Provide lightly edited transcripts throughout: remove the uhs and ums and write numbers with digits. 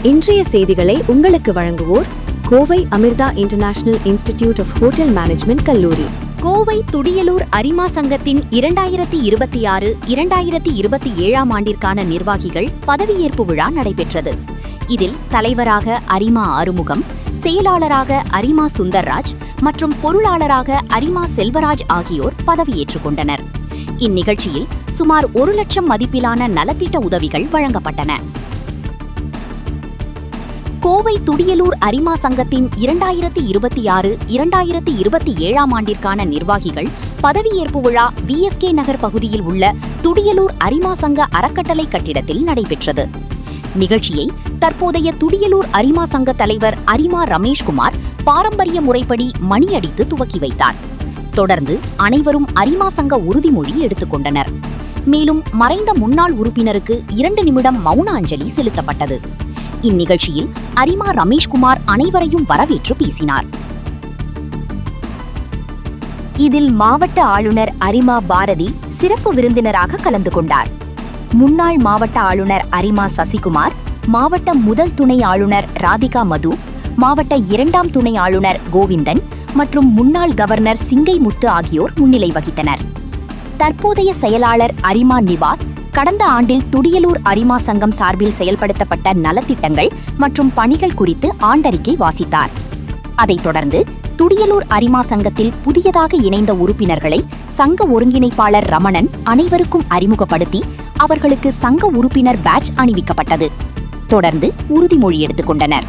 இன்றைய செய்திகளை உங்களுக்கு வழங்குவோர் Kovai Amrita international institute of hotel management கல்லூரி. கோவை துடியலூர் அரிமா சங்கத்தின் 2026-2027 ஆண்டிற்கான நிர்வாகிகள் பதவியேற்பு விழா நடைபெற்றது. இதில் தலைவராக அரிமா ஆறுமுகம், செயலாளராக அரிமா சுந்தர்ராஜ் மற்றும் பொருளாளராக அரிமா செல்வராஜ் ஆகியோர் பதவியேற்றுக் கொண்டனர். இந்நிகழ்ச்சியில் சுமார் 1 லட்சம் மதிப்பிலான நலத்திட்ட உதவிகள் வழங்கப்பட்டன. கோவை துடியலூர் அரிமா சங்கத்தின் 2026-2027 ஆண்டிற்கான நிர்வாகிகள் பதவியேற்பு விழா VSK நகர் பகுதியில் உள்ள துடியலூர் அரிமா சங்க அறக்கட்டளை கட்டிடத்தில் நடைபெற்றது. நிகழ்ச்சியை தற்போதைய துடியலூர் அரிமா சங்க தலைவர் அரிமா ரமேஷ்குமார் பாரம்பரிய முறைப்படி மணியடித்து துவக்கி வைத்தார். தொடர்ந்து அனைவரும் அரிமா சங்க உறுதிமொழி எடுத்துக்கொண்டனர். மேலும் மறைந்த முன்னாள் உறுப்பினருக்கு 2 நிமிடம் மௌன அஞ்சலி செலுத்தப்பட்டது. இந்நிகழ்ச்சியில் அரிமா ரமேஷ்குமார் அனைவரையும் வரவேற்று பேசினார். இதில் மாவட்ட ஆளுநர் அரிமா பாரதி சிறப்பு விருந்தினராக கலந்து கொண்டார். முன்னாள் மாவட்ட ஆளுநர் அரிமா சசிகுமார், மாவட்ட முதல் துணை ஆளுநர் ராதிகா மது, மாவட்ட 2ஆம் துணை ஆளுநர் கோவிந்தன் மற்றும் முன்னாள் கவர்னர் சிங்கை முத்து ஆகியோர் முன்னிலை வகித்தனர். தற்போதைய செயலாளர் அரிமா நிவாஸ் கடந்த ஆண்டில் துடியலூர் அரிமா சங்கம் சார்பில் செயல்படுத்தப்பட்ட நலத்திட்டங்கள் மற்றும் பணிகள் குறித்து ஆண்டறிக்கை வாசித்தார். அதைத் தொடர்ந்து துடியலூர் அரிமா சங்கத்தில் புதியதாக இணைந்த உறுப்பினர்களை சங்க ஒருங்கிணைப்பாளர் ரமணன் அனைவருக்கும் அறிமுகப்படுத்தி அவர்களுக்கு சங்க உறுப்பினர் பேட்ஜ் அணிவிக்கப்பட்டது. தொடர்ந்து உறுதிமொழி எடுத்துக் கொண்டனர்.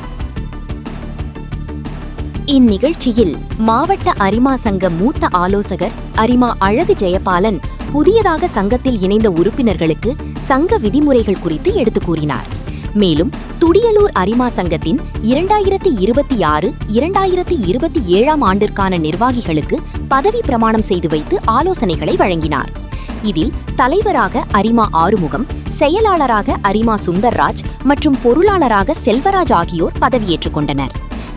இந்நிகழ்ச்சியில் மாவட்ட அரிமா சங்க மூத்த ஆலோசகர் அரிமா அழகு ஜெயபாலன் புதியதாக சங்கத்தில் இணைந்த உறுப்பினர்களுக்கு சங்க விதிமுறைகள் குறித்து எடுத்துக் கூறினார். மேலும் துடியலூர் அரிமா சங்கத்தின் 2026-2027 ஆண்டிற்கான நிர்வாகிகளுக்கு பதவி பிரமாணம் செய்து வைத்து ஆலோசனைகளை வழங்கினார். இதில் தலைவராக அரிமா ஆறுமுகம், செயலாளராக அரிமா சுந்தர்ராஜ் மற்றும் பொருளாளராக செல்வராஜ் ஆகியோர் பதவியேற்றுக் கொண்டனர்.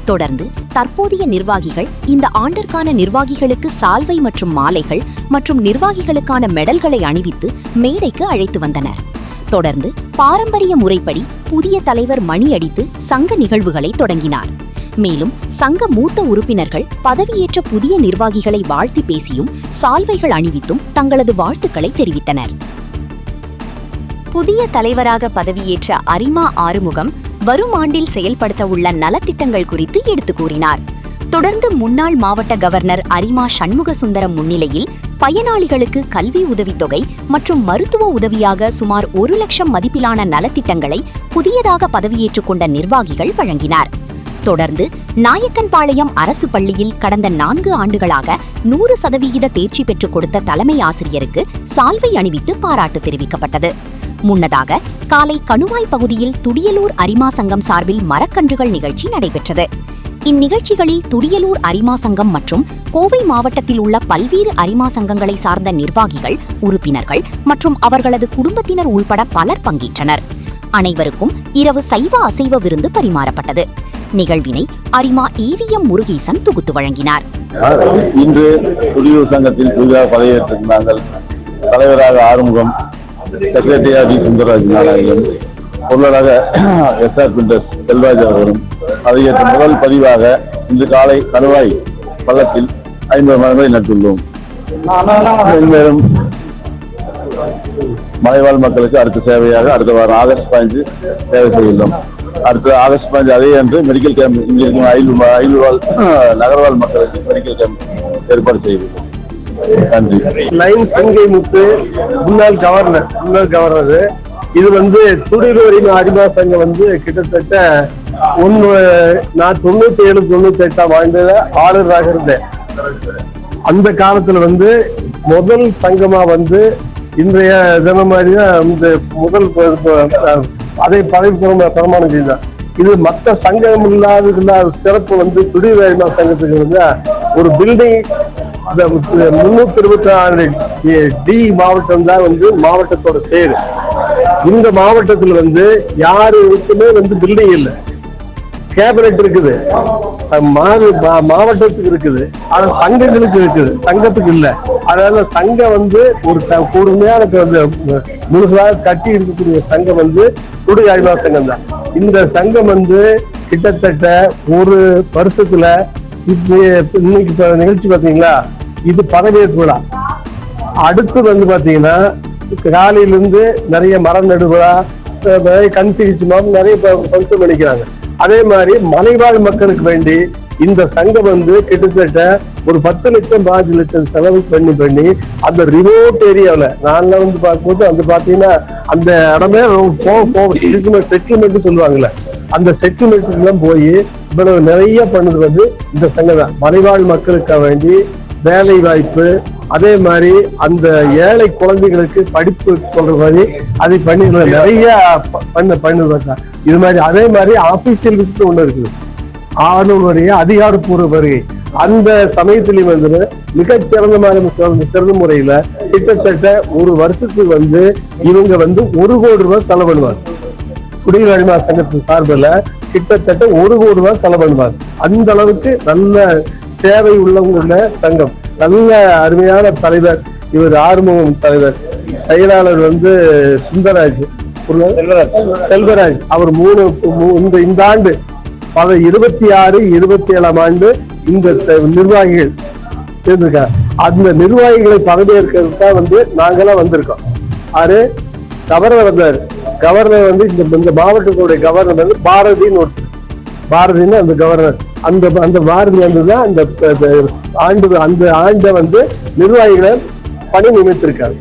தொடர்ந்து தற்போதைய நிர்வாகிகள் இந்த ஆண்டிற்கான நிர்வாகிகளுக்கு சால்வை மற்றும் மாலைகள் மற்றும் நிர்வாகிகளுக்கான மெடல்களை அணிவித்து மேடைக்கு அழைத்து வந்தனர். தொடர்ந்து பாரம்பரிய முறைப்படி புதிய தலைவர் மணியடித்து சங்க நிகழ்வுகளை தொடங்கினார். மேலும் சங்க மூத்த உறுப்பினர்கள் பதவியேற்ற புதிய நிர்வாகிகளை வாழ்த்தி பேசியும் சால்வைகள் அணிவித்தும் தங்களது வாழ்த்துக்களை தெரிவித்தனர். புதிய தலைவராக பதவியேற்ற அரிமா ஆறுமுகம் வரும் ஆண்டில் செயல்படுத்த உள்ள நலத்திட்டங்கள் குறித்து எடுத்துக் கூறினார். தொடர்ந்து முன்னாள் மாவட்ட கவர்னர் அரிமா சண்முக சுந்தரம் முன்னிலையில் பயனாளிகளுக்கு கல்வி உதவித்தொகை மற்றும் மருத்துவ உதவியாக சுமார் 1 லட்சம் மதிப்பிலான நலத்திட்டங்களை புதியதாக பதவியேற்றுக் கொண்ட நிர்வாகிகள் வழங்கினார். தொடர்ந்து நாயக்கன்பாளையம் அரசு பள்ளியில் கடந்த 4 ஆண்டுகளாக 100% தேர்ச்சி பெற்றுக் கொடுத்த தலைமை ஆசிரியருக்கு சால்வை அணிவித்து பாராட்டு தெரிவிக்கப்பட்டது. முன்னதாக காலை கணுவாய் பகுதியில் துடியலூர் அரிமா சங்கம் சார்பில் மரக்கன்றுகள் நிகழ்ச்சி நடைபெற்றது. இந்நிகழ்ச்சிகளில் துடியலூர் அரிமா சங்கம் மற்றும் கோவை மாவட்டத்தில் உள்ள பல்வேறு அரிமா சங்கங்களை சார்ந்த நிர்வாகிகள், உறுப்பினர்கள் மற்றும் அவர்களது குடும்பத்தினர் உள்பட பலர் பங்கேற்றனர். அனைவருக்கும் இரவு சைவ அசைவ விருந்து பரிமாறப்பட்டது. நிகழ்வினை அரிமா EVM முருகேசன் தொகுத்து வழங்கினார். இன்று துடியலூர் சங்கத்தில் புதிதாக பதவியேற்றிருந்தார்கள். தலைவராக ஆறுமுகம், செக்ரட்டரியாக சுந்தரராஜ் நாராயணன், பொருளாளராக SR பிண்டஸ் செல்வராஜ் அவர்களும் பதவியேற்ற முதல் பதிவாக இன்று காலை கணுவாய் பள்ளத்தில் 50 மரங்களை நட்டுள்ளோம். மேலும் மலைவாழ் மக்களுக்கு அடுத்த சேவையாக அடுத்த வாரம் ஆகஸ்ட் 15 சேவை செய்துள்ளோம். அடுத்த ஆகஸ்ட் 15 அதே அன்று மெடிக்கல் கேம்ப் இங்கே இருக்கும் 500 நகர்வாழ் மக்களுக்கு மெடிக்கல் கேம்ப் ஏற்பாடு செய்துள்ளோம். நன்றி. சிங்கை முத்து, முன்னாள் கவர்னர். இது துடியலூர் அரிமா சங்கம் கிட்டத்தட்ட நான் 97-98 ஆண்டுல ஆளுநராக இருந்தேன். அந்த காலத்துல முதல் சங்கமா இன்றைய தினம் மாதிரிதான் முதல் அதை பதவி பிரமாணம் செய்தார். இது மற்ற சங்கம் இல்லாத சிறப்பு துடியலூர் அரிமா சங்கத்துக்கு ஒரு பில்டிங் 326 டி மாவட்டம் தான் மாவட்டத்தோட பேரு. இந்த மாவட்டத்தில் யாருக்குமே பில்டிங் இல்லை. கேபினட் இருக்குது, மாவட்டத்துக்கு இருக்குது, ஆனா சங்கங்களுக்கு இருக்குது, சங்கத்துக்கு இல்ல. அதனால சங்கம் ஒரு கூர்மையான முழுசாக கட்டி இருக்கக்கூடிய சங்கம் துடியலூர் அரிமா சங்கம் தான். இந்த சங்கம் வந்து கிட்டத்தட்ட ஒரு வருஷத்துல இன்னைக்கு நிகழ்ச்சி பாத்தீங்களா, இது பதவியேற்பு விழா. அடுத்து வந்து பாத்தீங்கன்னா காலையிலிருந்து நிறைய மரம் நடுவிழா, கண் சிகிச்சை நிறைய பரிசு பண்ணிக்கிறாங்க. அதே மாதிரி மலைவாழ் மக்களுக்கு வேண்டி இந்த சங்கம் வந்து கிட்டத்தட்ட ஒரு 10 லட்சம் 5 லட்சம் செலவு பண்ணி அந்த ரிமோட் ஏரியாவில் நான்லாம் வந்து பார்க்கும்போது அந்த பார்த்தீங்கன்னா அந்த இடமே செட்டில்மெண்ட் சொல்லுவாங்கல்ல, அந்த செட்டில்மெண்ட்டுக்கு எல்லாம் போய் இவ்வளவு நிறைய பண்ணது வந்து இந்த சங்கம் தான். மலைவாழ் மக்களுக்காக வேண்டி வேலை வாய்ப்பு, அதே மாதிரி அந்த ஏழை குழந்தைகளுக்கு படிப்பு சொல்ற மாதிரி அதை பண்ணி நிறைய பண்ணுவாங்க. இது மாதிரி அதே மாதிரி ஆபீசியல் விசிட் ஒண்ணு இருக்குது, ஆளுநருடைய அதிகாரப்பூர்வ வருகை. அந்த சமயத்திலையும் வந்து சிறந்த முறையில கிட்டத்தட்ட ஒரு வருஷத்துக்கு வந்து இவங்க வந்து 1 கோடி ரூபாய் செலவு பண்ணுவாங்க. குடிநீர் சங்கத்தின் சார்பில் கிட்டத்தட்ட 1 கோடி ரூபாய் செலவு பண்ணுவாங்க. அந்த அளவுக்கு நல்ல சேவை உள்ளவங்க சங்கம். நல்ல அருமையான தலைவர் இவர், ஆறுமுகம் தலைவர். செயலாளர் வந்து சுந்தரராஜ் செல்வராஜ். அவர் இந்த ஆண்டு 26, 27 ஆண்டு இந்த நிர்வாகிகள் சேர்ந்திருக்காங்க. அந்த நிர்வாகிகளை பதவியேற்கிறது தான் வந்து நாங்கெல்லாம் வந்திருக்கோம். ஆறு கவர்னர் வந்தார். கவர்னர் வந்து இந்த மாவட்டத்துடைய கவர்னர் வந்து பாரதின்னு அந்த கவர்னர். அந்த பாரதி வந்துதான் அந்த ஆண்டை வந்து நிர்வாகிகளை பணி நியமித்திருக்காங்க.